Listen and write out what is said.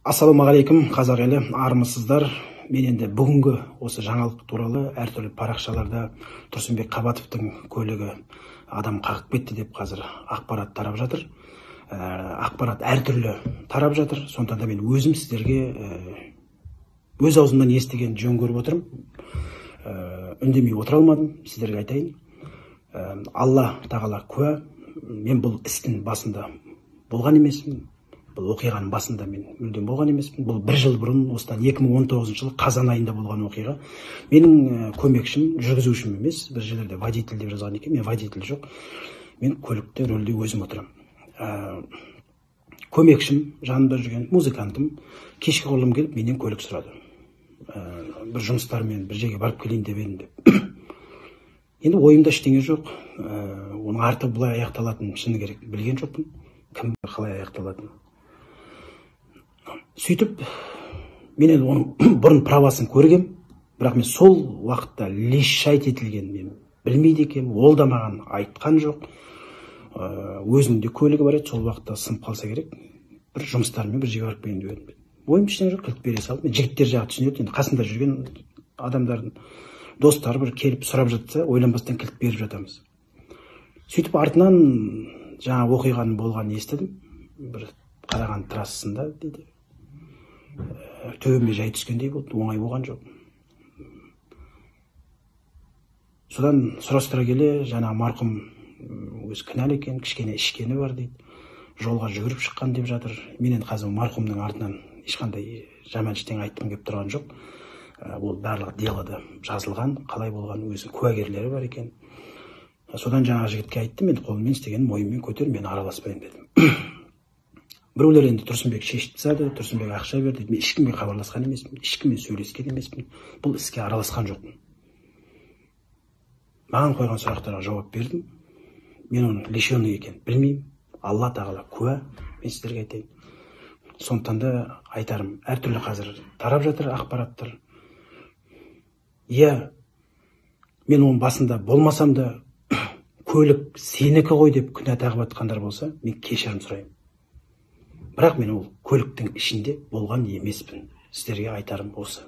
Ассалаумағалейкум, қазақ елі, армысыздар. Мен енді бүгінгі осы жаңалық туралы әртүрлі парақшаларда Тұрсынбек Қабатовтың көлігі адам қағып кетті деп қазір ақпарат тарап жатыр. Ақпарат әртүрлі тарап жатыр. Сондықтан да мен өзім сіздерге өз аузымнан естіген жөн көріп отырмын. Үндемей отыра алмадым, сіздерге айтайын. Алла тағала куә, мен бұл істің басында болған емеспін. Бұл оқиғаның басында мен мүлдем болған емеспін. Бұл бір жыл бұрын, осыдан 2019 жылы қазан айында болған оқиға. Менің көмекшім, жүргізушім емес, бір жерлерде водитель деп жазған екен. Мен водитель жоқ. Мен көлікте, рөлде өзім отырамын. Көмекшім, жанымда жүрген музыкантым, кешкі құрылым келіп, менен көлік сұрады. Бір жұмыстармен бір жерге барып келейін деп едім деп. Енді ойымда ештеңе жоқ. Оның арты бұлай аяқталатынын шыны керек білген жоқпын. Кім қалай аяқталатынын. Сөйтіп, мен енді оның бұрын правасын көргем, бірақ мен сол уақытта лишайт етілген мен білмейді екем, ол да маған айтқан жоқ. Өзінің де көлігі бар еді, сол уақытта сынып қалса керек, бір жұмыстармен бір жерге барып келейін деп едім. Ойым ештеңе жоқ, кілт бере салып, мен жігіттер жағы түсінеді, енді қасында жүрген адамдардың достары бір келіп сұрап жатса, ойланбастан кілт беріп жатамыз. Сөйтіп артынан жаңа оқиғаның болғанын естідім. Бір Қарағанды трассасында дейді. Төбеме жай түскендей болды, оңай болған жоқ. Содан сұрастыра келе, жаңа марқұм өз кінәлі екен, кішкене ішкені бар дейді. Жолға жүгіріп шыққан деп жатыр. Мен енді қазір марқұмның артынан ешқандай жаман ештеңе айтқым келіп тұрған жоқ. Ол барлығы делода жазылған, қалай болған өзі куәгерлері бар екен. Содан жаңа жігітке айттым, мен қолыммен істеген мойынмен көтер, мен араласпайын дедім. Біреулер енді Тұрсынбек шешіп тастады, Тұрсынбек ақша берді. Мен ешкімге хабарласқан емеспін, ешкіммен сөйлескен емеспін. Бұл іске араласқан жоқпын. Маған қойған сұрақтарға жауап бердім. Мен оның лишенный екен білмеймін. Алла тағала куә, мен сіздерге айтайын. Сондықтан да айтарым, әртүрлі қазір тарап жатыр ақпараттар. Иә, мен оның басында болмасам да, көлік сенікі ғой деп күнә тағып атқандар болса, мен кешірім сұраймын. Бірақ мен ол көліктің ішінде болған емеспін. Сіздерге айтарым осы.